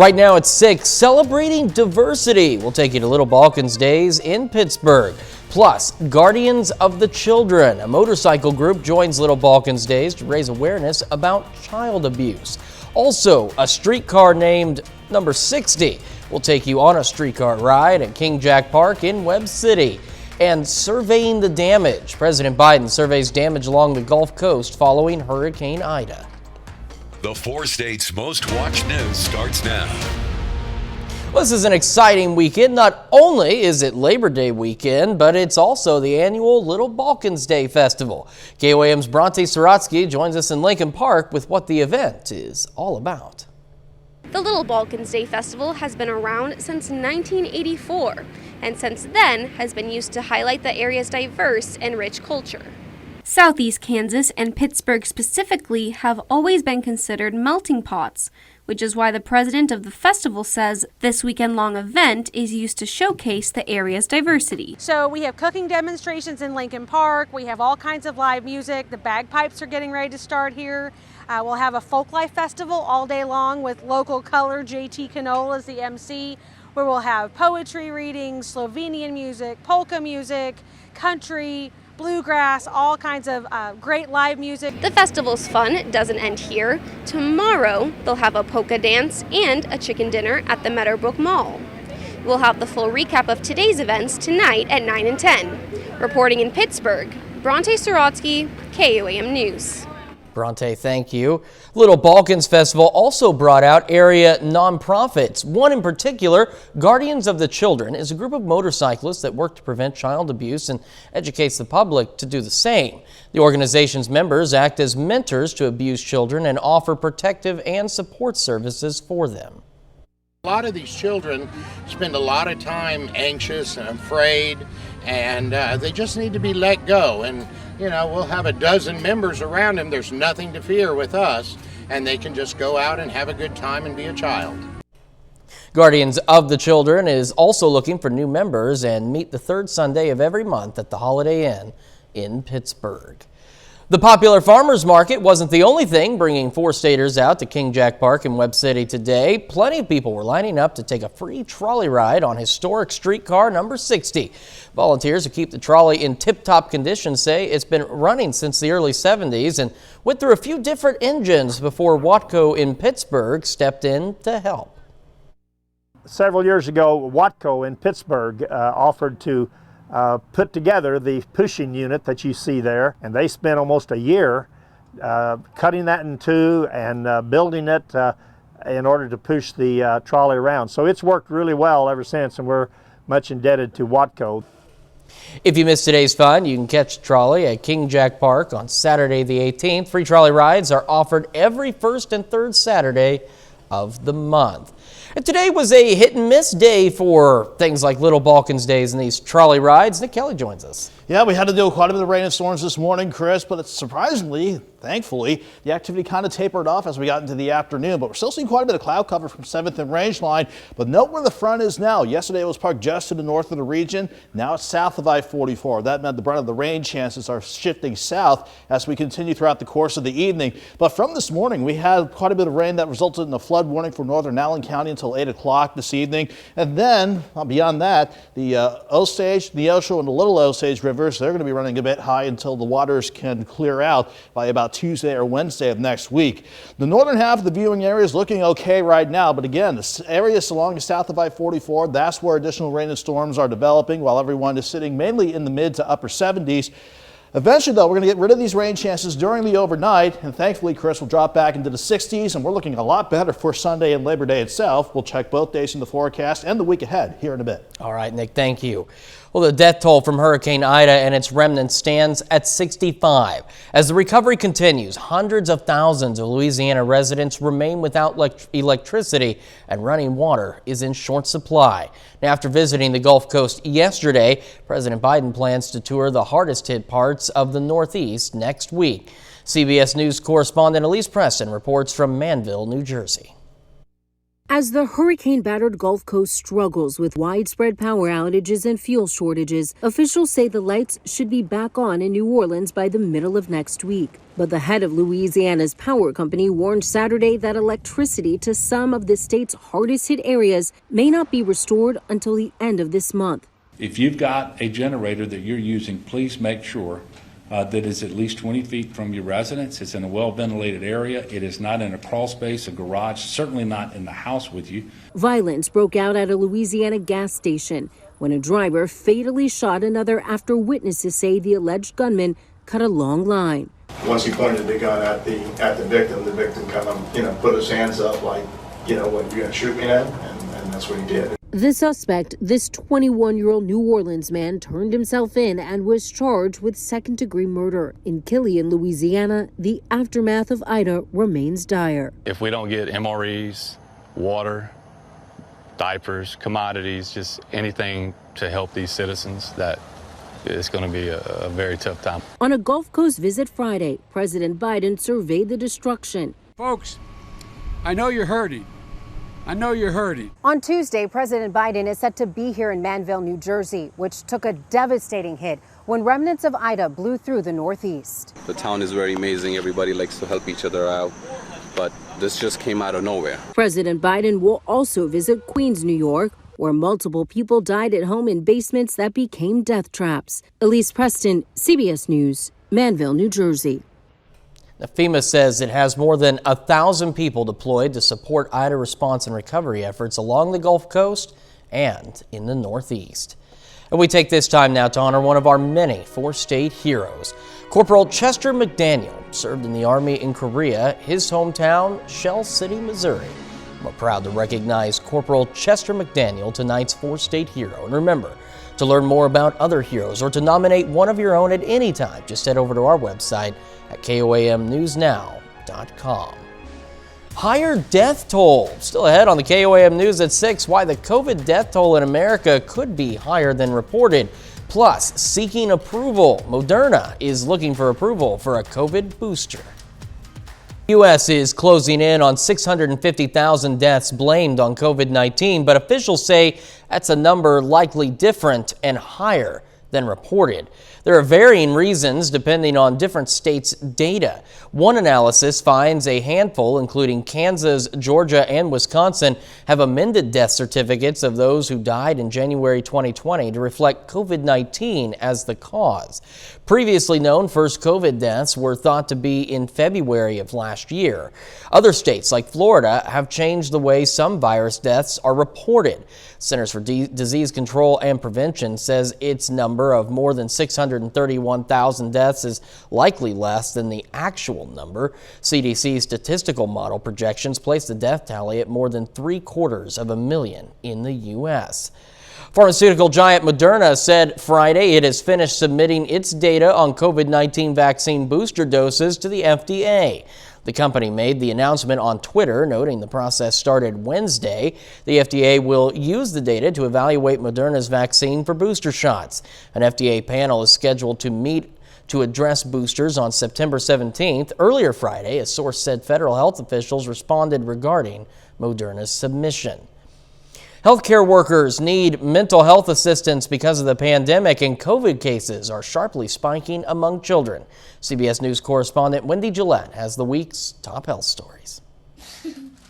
Right now it's 6, celebrating diversity. We'll take you to Little Balkan's Days in Pittsburgh. Plus, Guardians of the Children, a motorcycle group, joins Little Balkan's Days to raise awareness about child abuse. Also, a streetcar named number 60 will take you on a streetcar ride at King Jack Park in Webb City. And surveying the damage. President Biden surveys damage along the Gulf Coast following Hurricane Ida. The 4 states' most watched news starts now. Well, this is an exciting weekend. Not only is it Labor Day weekend, but it's also the annual Little Balkan's Day Festival. KOAM's Bronte Sorotsky joins us in Lincoln Park with what the event is all about. The Little Balkan's Day Festival has been around since 1984, and since then has been used to highlight the area's diverse and rich culture. Southeast Kansas and Pittsburgh specifically have always been considered melting pots, which is why the president of the festival says this weekend-long event is used to showcase the area's diversity. So we have cooking demonstrations in Lincoln Park. We have all kinds of live music. The bagpipes are getting ready to start here. We'll have a folklife festival all day long with local color. JT Canola is the MC, where we'll have poetry readings, Slovenian music, polka music, country, bluegrass, all kinds of great live music. The festival's fun doesn't end here. Tomorrow, they'll have a polka dance and a chicken dinner at the Meadowbrook Mall. We'll have the full recap of today's events tonight at 9 and 10. Reporting in Pittsburgh, Bronte Sorotsky, KOAM News. Bronte, thank you. Little Balkans Festival also brought out area nonprofits. One in particular, Guardians of the Children, is a group of motorcyclists that work to prevent child abuse and educates the public to do the same. The organization's members act as mentors to abused children and offer protective and support services for them. A lot of these children spend a lot of time anxious and afraid, and they just need to be let go. And we'll have a dozen members around them. There's nothing to fear with us, and they can just go out and have a good time and be a child. Guardians of the Children is also looking for new members and meet the third Sunday of every month at the Holiday Inn in Pittsburgh. The popular farmers market wasn't the only thing bringing 4-staters out to King Jack Park in Webb City today. Plenty of people were lining up to take a free trolley ride on historic streetcar number 60. Volunteers who keep the trolley in tip-top condition say it's been running since the early 70s and went through a few different engines before Watco in Pittsburgh stepped in to help. Several years ago, Watco in Pittsburgh offered to put together the pushing unit that you see there, and they spent almost a year cutting that in two and building it in order to push the trolley around. So it's worked really well ever since, and we're much indebted to Watco. If you missed today's fun, you can catch the trolley at King Jack Park on Saturday the 18th. Free trolley rides are offered every first and third Saturday of the month. And today was a hit and miss day for things like Little Balkan's Days and these trolley rides. Nick Kelly joins us. Yeah, we had to deal with quite a bit of rain and storms this morning, Chris, but it's surprisingly, thankfully, the activity kind of tapered off as we got into the afternoon, but we're still seeing quite a bit of cloud cover from 7th and Rangeline. But note where the front is now. Yesterday it was parked just to the north of the region. Now it's south of I-44. That meant the brunt of the rain chances are shifting south as we continue throughout the course of the evening. But from this morning, we had quite a bit of rain that resulted in a flood warning for northern Allen County until 8 o'clock this evening. And then, beyond that, the Osage, the Neosho, and the Little Osage rivers, they're going to be running a bit high until the waters can clear out by about Tuesday or Wednesday of next week. The northern half of the viewing area is looking okay right now, but again, the areas along the south of I-44, that's where additional rain and storms are developing, while everyone is sitting mainly in the mid to upper 70s. Eventually, though, we're going to get rid of these rain chances during the overnight, and thankfully, Chris, will drop back into the 60s, and we're looking a lot better for Sunday and Labor Day itself. We'll check both days in the forecast and the week ahead here in a bit. All right, Nick, thank you. Well, the death toll from Hurricane Ida and its remnants stands at 65. As the recovery continues, hundreds of thousands of Louisiana residents remain without electricity, and running water is in short supply. Now, after visiting the Gulf Coast yesterday, President Biden plans to tour the hardest hit parts of the Northeast next week. CBS News correspondent Elise Preston reports from Manville, New Jersey. As As the hurricane-battered Gulf Coast struggles with widespread power outages and fuel shortages, officials say the lights should be back on in New Orleans by the middle of next week. But the head of Louisiana's power company warned Saturday that electricity to some of the state's hardest-hit areas may not be restored until the end of this month. If you've got a generator that you're using, please make sure that it's at least 20 feet from your residence. It's in a well-ventilated area. It is not in a crawl space, a garage, certainly not in the house with you. Violence broke out at a Louisiana gas station when a driver fatally shot another after witnesses say the alleged gunman cut a long line. Once he pointed the gun at the victim kind of, put his hands up like, what, you're going to shoot me now? And that's what he did. The suspect, this 21-year-old New Orleans man, turned himself in and was charged with second-degree murder. In Killeen, Louisiana, the aftermath of Ida remains dire. If we don't get MREs, water, diapers, commodities, just anything to help these citizens, that it's going to be a very tough time. On a Gulf Coast visit Friday, President Biden surveyed the destruction. Folks, I know you're hurting. I know you're hurting. On Tuesday, President Biden is set to be here in Manville, New Jersey, which took a devastating hit when remnants of Ida blew through the Northeast. The town is very amazing. Everybody likes to help each other out, but this just came out of nowhere. President Biden will also visit Queens, New York, where multiple people died at home in basements that became death traps. Elise Preston, CBS News, Manville, New Jersey. Now, FEMA says it has more than 1,000 people deployed to support Ida response and recovery efforts along the Gulf Coast and in the Northeast. And we take this time now to honor one of our many four-state heroes. Corporal Chester McDaniel served in the Army in Korea, his hometown, Shell City, Missouri. We're proud to recognize Corporal Chester McDaniel, tonight's four-state hero. And remember, to learn more about other heroes or to nominate one of your own at any time, just head over to our website at KOAMnewsnow.com. Higher death toll. Still ahead on the KOAM News at 6, why the COVID death toll in America could be higher than reported. Plus, seeking approval. Moderna is looking for approval for a COVID booster. The U.S. is closing in on 650,000 deaths blamed on COVID-19, but officials say that's a number likely different and higher than reported. There are varying reasons depending on different states' data. One analysis finds a handful, including Kansas, Georgia, and Wisconsin, have amended death certificates of those who died in January 2020 to reflect COVID-19 as the cause. Previously known first COVID deaths were thought to be in February of last year. Other states like Florida have changed the way some virus deaths are reported. Centers for Disease Control and Prevention says its number of more than 631,000 deaths is likely less than the actual number. CDC's statistical model projections place the death tally at more than 750,000 in the U.S. Pharmaceutical giant Moderna said Friday it has finished submitting its data on COVID-19 vaccine booster doses to the FDA. The company made the announcement on Twitter, noting the process started Wednesday. The FDA will use the data to evaluate Moderna's vaccine for booster shots. An FDA panel is scheduled to meet to address boosters on September 17th. Earlier Friday, a source said federal health officials responded regarding Moderna's submission. Healthcare workers need mental health assistance because of the pandemic, and COVID cases are sharply spiking among children. CBS News correspondent Wendy Gillette has the week's top health stories.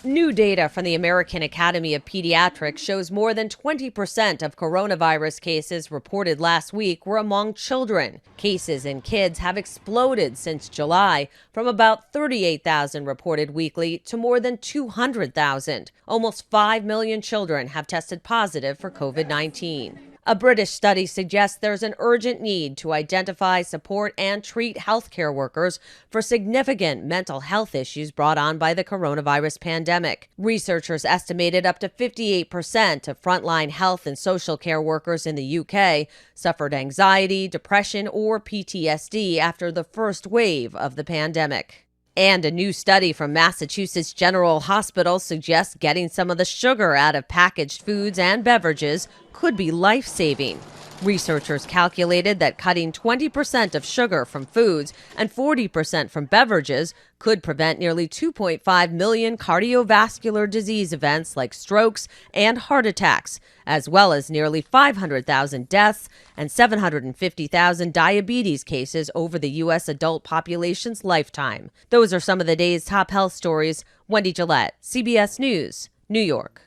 New data from the American Academy of Pediatrics shows more than 20% of coronavirus cases reported last week were among children. Cases in kids have exploded since July, from about 38,000 reported weekly to more than 200,000. Almost 5 million children have tested positive for COVID-19. A British study suggests there's an urgent need to identify, support, and treat healthcare workers for significant mental health issues brought on by the coronavirus pandemic. Researchers estimated up to 58% of frontline health and social care workers in the UK suffered anxiety, depression, or PTSD after the first wave of the pandemic. And a new study from Massachusetts General Hospital suggests getting some of the sugar out of packaged foods and beverages could be life-saving. Researchers calculated that cutting 20% of sugar from foods and 40% from beverages could prevent nearly 2.5 million cardiovascular disease events like strokes and heart attacks, as well as nearly 500,000 deaths and 750,000 diabetes cases over the U.S. adult population's lifetime. Those are some of the day's top health stories. Wendy Gillette, CBS News, New York.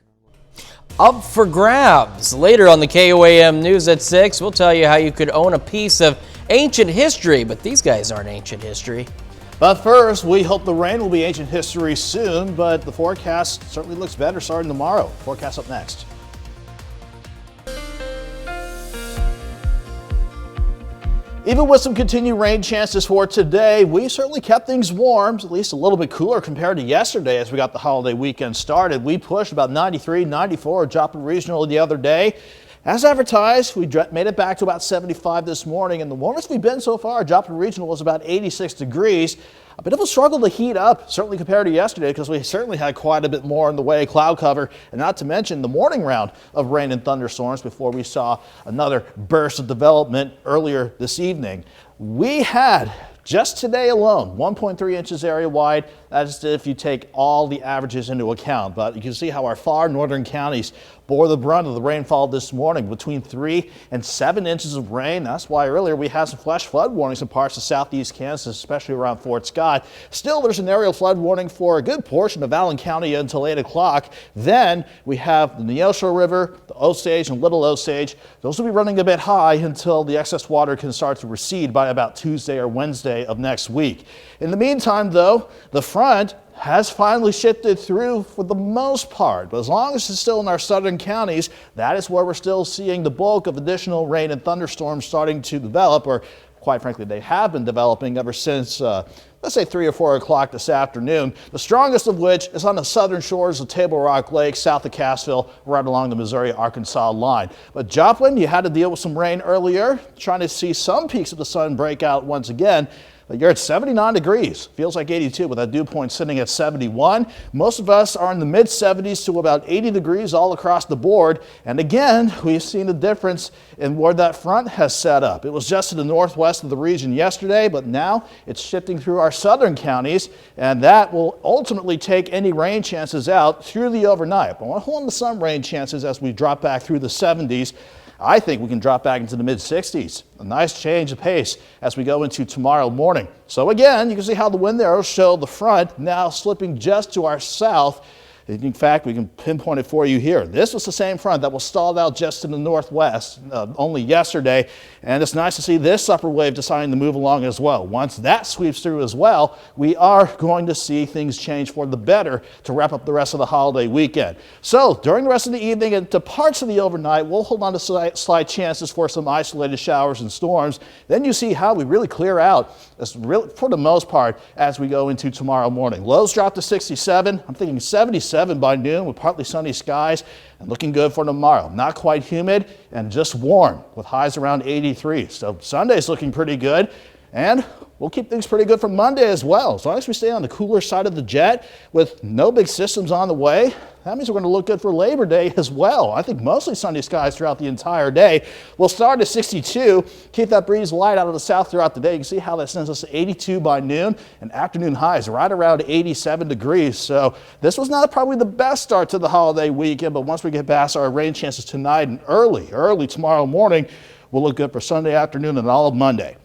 Up for grabs. Later on the KOAM News at 6, we'll tell you how you could own a piece of ancient history, but these guys aren't ancient history. But first, we hope the rain will be ancient history soon, but the forecast certainly looks better starting tomorrow. Forecast up next. Even with some continued rain chances for today, we certainly kept things warm, at least a little bit cooler compared to yesterday as we got the holiday weekend started. We pushed about 93, 94 at Joplin Regional the other day. As advertised, we made it back to about 75 this morning, and the warmest we've been so far, Joplin Regional, was about 86 degrees. A bit of a struggle to heat up, certainly compared to yesterday, because we certainly had quite a bit more in the way of cloud cover, and not to mention the morning round of rain and thunderstorms before we saw another burst of development earlier this evening. We had, just today alone, 1.3 inches area-wide. That's if you take all the averages into account. But you can see how our far northern counties bore the brunt of the rainfall this morning, between 3 and 7 inches of rain. That's why earlier we had some flash flood warnings in parts of southeast Kansas, especially around Fort Scott. Still, there's an aerial flood warning for a good portion of Allen County until 8 o'clock. Then we have the Neosho River, the Osage and Little Osage. Those will be running a bit high until the excess water can start to recede by about Tuesday or Wednesday of next week. In the meantime, though, the front has finally shifted through for the most part, but as long as it's still in our southern counties, that is where we're still seeing the bulk of additional rain and thunderstorms starting to develop, or quite frankly, they have been developing ever since, let's say 3 or 4 o'clock this afternoon, the strongest of which is on the southern shores of Table Rock Lake, south of Cassville, right along the Missouri-Arkansas line. But Joplin, you had to deal with some rain earlier, trying to see some peaks of the sun break out once again. But you're at 79 degrees. Feels like 82 with that dew point sitting at 71. Most of us are in the mid 70s to about 80 degrees all across the board. And again, we've seen a difference in where that front has set up. It was just to the northwest of the region yesterday, but now it's shifting through our southern counties, and that will ultimately take any rain chances out through the overnight. But I want to hold on to some rain chances as we drop back through the 70s. I think we can drop back into the mid-60s. A nice change of pace as we go into tomorrow morning. So again, you can see how the wind arrows show the front now slipping just to our south. In fact, we can pinpoint it for you here. This was the same front that was stalled out just in the northwest only yesterday. And it's nice to see this upper wave deciding to move along as well. Once that sweeps through as well, we are going to see things change for the better to wrap up the rest of the holiday weekend. So during the rest of the evening and to parts of the overnight, we'll hold on to slight chances for some isolated showers and storms. Then you see how we really clear out for the most part as we go into tomorrow morning. Lows drop to 67. I'm thinking 77 by noon with partly sunny skies and looking good for tomorrow. Not quite humid and just warm with highs around 83. So Sunday's looking pretty good, and we'll keep things pretty good for Monday as well. As long as we stay on the cooler side of the jet with no big systems on the way, that means we're going to look good for Labor Day as well. I think mostly sunny skies throughout the entire day. We'll start at 62, keep that breeze light out of the south throughout the day. You can see how that sends us to 82 by noon, and afternoon highs right around 87 degrees. So this was not probably the best start to the holiday weekend, but once we get past our rain chances tonight and early tomorrow morning, we'll look good for Sunday afternoon and all of Monday.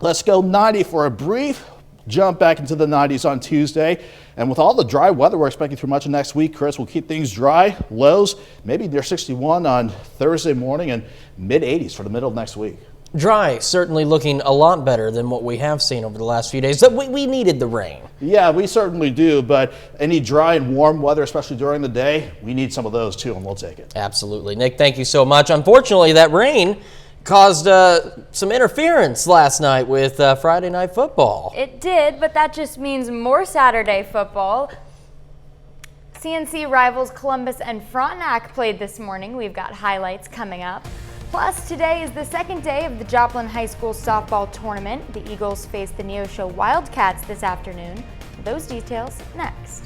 Let's go 90 for a brief jump back into the 90s on Tuesday. And with all the dry weather we're expecting through much of next week, Chris, we'll keep things dry. Lows maybe near 61 on Thursday morning and mid 80s for the middle of next week. Dry, certainly looking a lot better than what we have seen over the last few days. We needed the rain. Yeah, we certainly do, but any dry and warm weather, especially during the day, we need some of those too, and we'll take it. Absolutely. Nick, thank you so much. Unfortunately, that rain caused some interference last night with Friday Night Football. It did, but that just means more Saturday football. CNC rivals Columbus and Frontenac played this morning. We've got highlights coming up. Plus, today is the second day of the Joplin High School softball tournament. The Eagles face the Neosho Wildcats this afternoon. Those details next.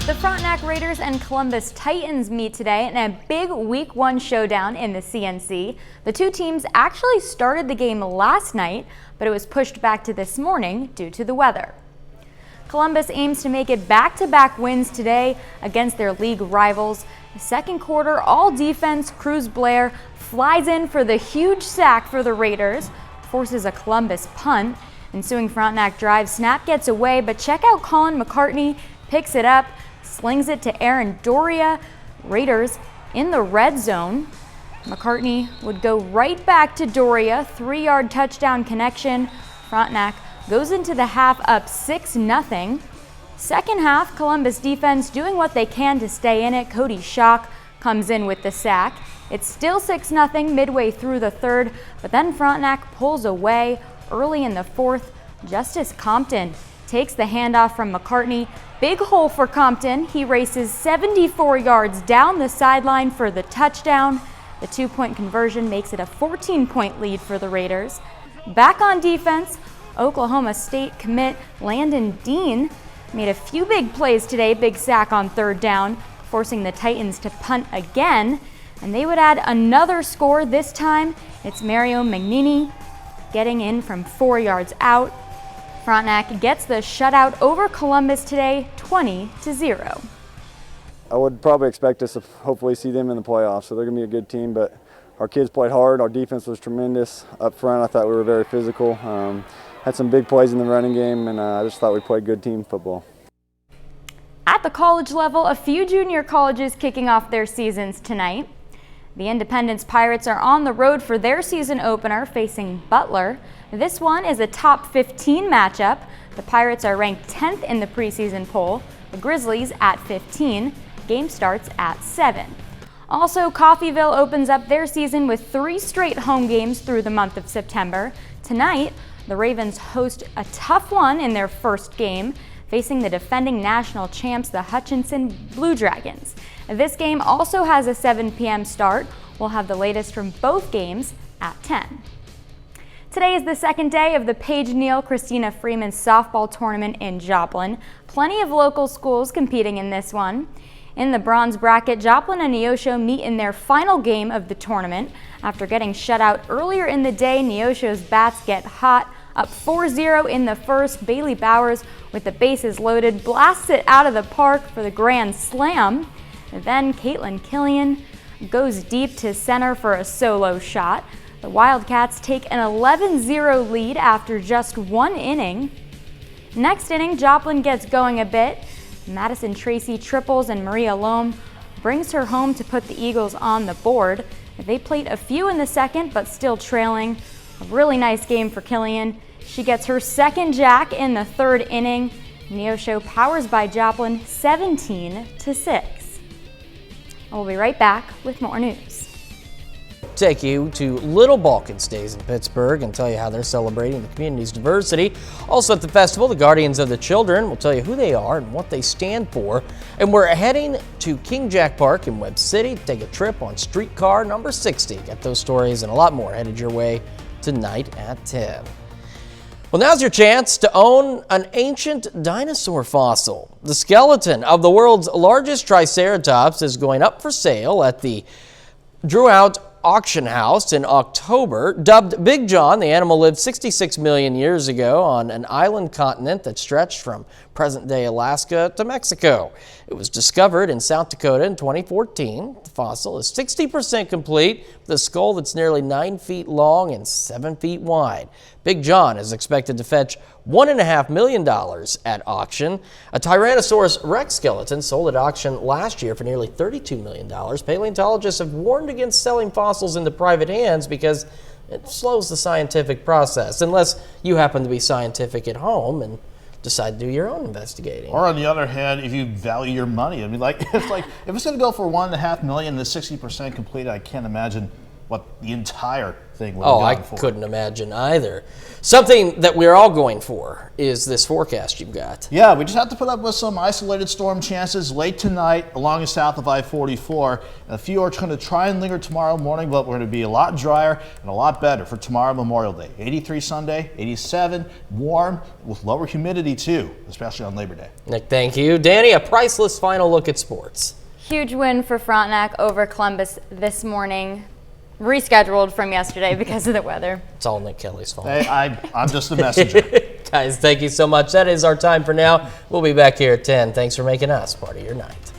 The Frontenac Raiders and Columbus Titans meet today in a big Week 1 showdown in the CNC. The two teams actually started the game last night, but it was pushed back to this morning due to the weather. Columbus aims to make it back-to-back wins today against their league rivals. The second quarter, all defense, Cruz Blair flies in for the huge sack for the Raiders, forces a Columbus punt. Ensuing Frontenac drive, snap gets away, but check out Colin McCartney, picks it up, slings it to Aaron Doria. Raiders in the red zone. McCartney would go right back to Doria, 3-yard touchdown connection. Frontenac goes into the half up 6-0. Second half, Columbus defense doing what they can to stay in it. Cody Schock comes in with the sack. It's still 6-0 midway through the third, but then Frontenac pulls away early in the fourth. Justice Compton takes the handoff from McCartney. Big hole for Compton. He races 74 yards down the sideline for the touchdown. The 2-point conversion makes it a 14-point lead for the Raiders. Back on defense, Oklahoma State commit Landon Dean made a few big plays today. Big sack on third down, forcing the Titans to punt again. And they would add another score. This time, it's Mario Magnini getting in from 4 yards out. Frontenac gets the shutout over Columbus today, 20-0. I would probably expect us to hopefully see them in the playoffs, so they're going to be a good team, but our kids played hard. Our defense was tremendous. Up front, I thought we were very physical. Had some big plays in the running game, and I just thought we played good team football. At the college level, a few junior colleges kicking off their seasons tonight. The Independence Pirates are on the road for their season opener, facing Butler. This one is a top 15 matchup. The Pirates are ranked 10th in the preseason poll. The Grizzlies at 15. Game starts at 7. Also, Coffeyville opens up their season with 3 straight home games through the month of September. Tonight, the Ravens host a tough one in their first game, facing the defending national champs, the Hutchinson Blue Dragons. This game also has a 7 p.m. start. We'll have the latest from both games at 10. Today is the second day of the Paige Neal Christina Freeman softball tournament in Joplin. Plenty of local schools competing in this one. In the bronze bracket, Joplin and Neosho meet in their final game of the tournament. After getting shut out earlier in the day, Neosho's bats get hot. Up 4-0 in the first, Bailey Bowers, with the bases loaded, blasts it out of the park for the grand slam. Then Caitlin Killian goes deep to center for a solo shot. The Wildcats take an 11-0 lead after just 1 inning. Next inning, Joplin gets going a bit. Madison Tracy triples and Maria Lohm brings her home to put the Eagles on the board. They played a few in the second, but still trailing. A really nice game for Killian. She gets her second jack in the third inning. Neosho powers by Joplin 17-6. We'll be right back with more news. Take you to Little Balkan Days in Pittsburgh and tell you how they're celebrating the community's diversity. Also at the festival, the Guardians of the Children will tell you who they are and what they stand for. And we're heading to King Jack Park in Webb City to take a trip on streetcar number 60. Got those stories and a lot more headed your way tonight at 10. Well, now's your chance to own an ancient dinosaur fossil. The skeleton of the world's largest Triceratops is going up for sale at the Drew Out Auction House in October. Dubbed Big John, the animal lived 66 million years ago on an island continent that stretched from present-day Alaska to Mexico. It was discovered in South Dakota in 2014. The fossil is 60% complete, with a skull that's nearly 9 feet long and 7 feet wide. Big John is expected to fetch $1.5 million at auction. A Tyrannosaurus Rex skeleton sold at auction last year for nearly $32 million. Paleontologists have warned against selling fossils into private hands because it slows the scientific process, unless you happen to be scientific at home and decide to do your own investigating. Or on the other hand, if you value your money, I mean, if it's going to go for $1.5 million, the 60% complete, I can't imagine what the entire thing would have I gone for. couldn't imagine either. Something that we're all going for is this forecast you've got. Yeah, we just have to put up with some isolated storm chances late tonight along and south of I-44. And a few are going to try and linger tomorrow morning, but we're going to be a lot drier and a lot better for tomorrow, Memorial Day. 83 Sunday, 87, warm with lower humidity too, especially on Labor Day. Nick, thank you. Danny, a priceless final look at sports. Huge win for Frontenac over Columbus this morning. Rescheduled from yesterday because of the weather. It's all Nick Kelly's fault. Hey, I'm just a messenger. Guys, thank you so much. That is our time for now. We'll be back here at 10. Thanks for making us part of your night.